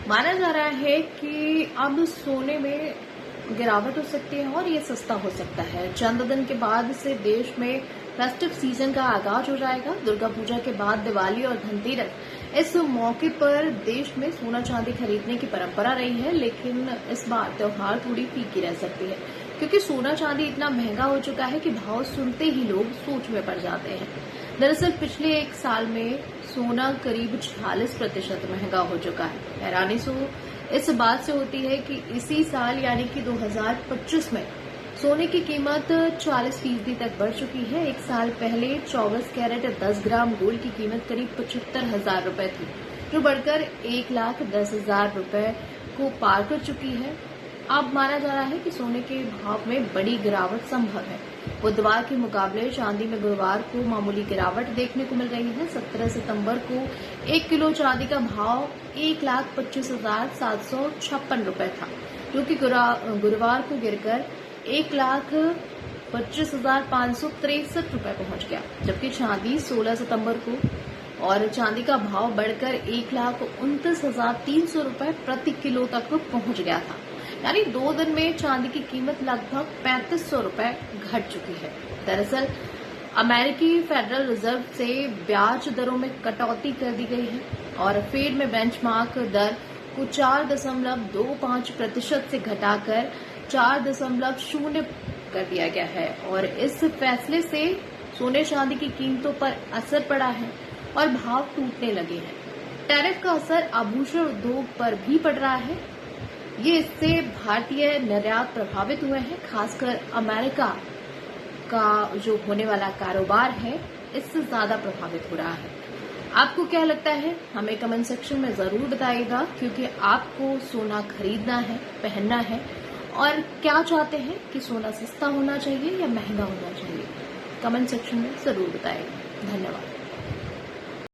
माना जा रहा है कि अब सोने में गिरावट हो सकती है और ये सस्ता हो सकता है। चंद दिन के बाद से देश में फेस्टिव सीजन का आगाज हो जाएगा। दुर्गा पूजा के बाद दिवाली और धनतेरस, इस मौके पर देश में सोना चांदी खरीदने की परंपरा रही है, लेकिन इस बार त्योहार थोड़ी फीकी रह सकती है क्योंकि सोना चांदी इतना महंगा हो चुका है कि भाव सुनते ही लोग सोच में पड़ जाते हैं। दरअसल पिछले एक साल में सोना करीब 46% महंगा हो चुका है। हैरानी इस बात से होती है कि इसी साल यानी कि 2025 में सोने की कीमत 40% तक बढ़ चुकी है। एक साल पहले 24 कैरेट 10 ग्राम गोल्ड की कीमत करीब 75,000 रुपए थी, जो बढ़कर 1,10,000 रुपए को पार कर चुकी है। अब माना जा रहा है कि सोने के भाव में बड़ी गिरावट संभव है। बुधवार के मुकाबले चांदी में गुरुवार को मामूली गिरावट देखने को मिल रही है। 17 सितंबर को 1 किलो चांदी का भाव 1,25,756 रुपए था, जो कि गुरुवार को गिरकर 1,25,563 रुपए पहुंच गया। जबकि चांदी 16 सितंबर को और चांदी का भाव बढ़कर 1,29,300 रुपए प्रति किलो तक पहुंच गया था। यानी 2 दिन में चांदी की कीमत लगभग 3,500 रुपए घट चुकी है। दरअसल अमेरिकी फेडरल रिजर्व से ब्याज दरों में कटौती कर दी गई है और फेड में बेंचमार्क दर को 4.25% से घटाकर 4.0 कर दिया गया है और इस फैसले से सोने चांदी की कीमतों पर असर पड़ा है और भाव टूटने लगे हैं। टैरिफ का असर आभूषण उद्योग पर भी पड़ रहा है। ये इससे भारतीय निर्यात प्रभावित हुए हैं, खासकर अमेरिका का जो होने वाला कारोबार है इससे ज्यादा प्रभावित हो रहा है। आपको क्या लगता है, हमें कमेंट सेक्शन में जरूर बताइएगा, क्योंकि आपको सोना खरीदना है, पहनना है और क्या चाहते हैं कि सोना सस्ता होना चाहिए या महंगा होना चाहिए। कमेंट सेक्शन में जरूर बताइएगा। धन्यवाद।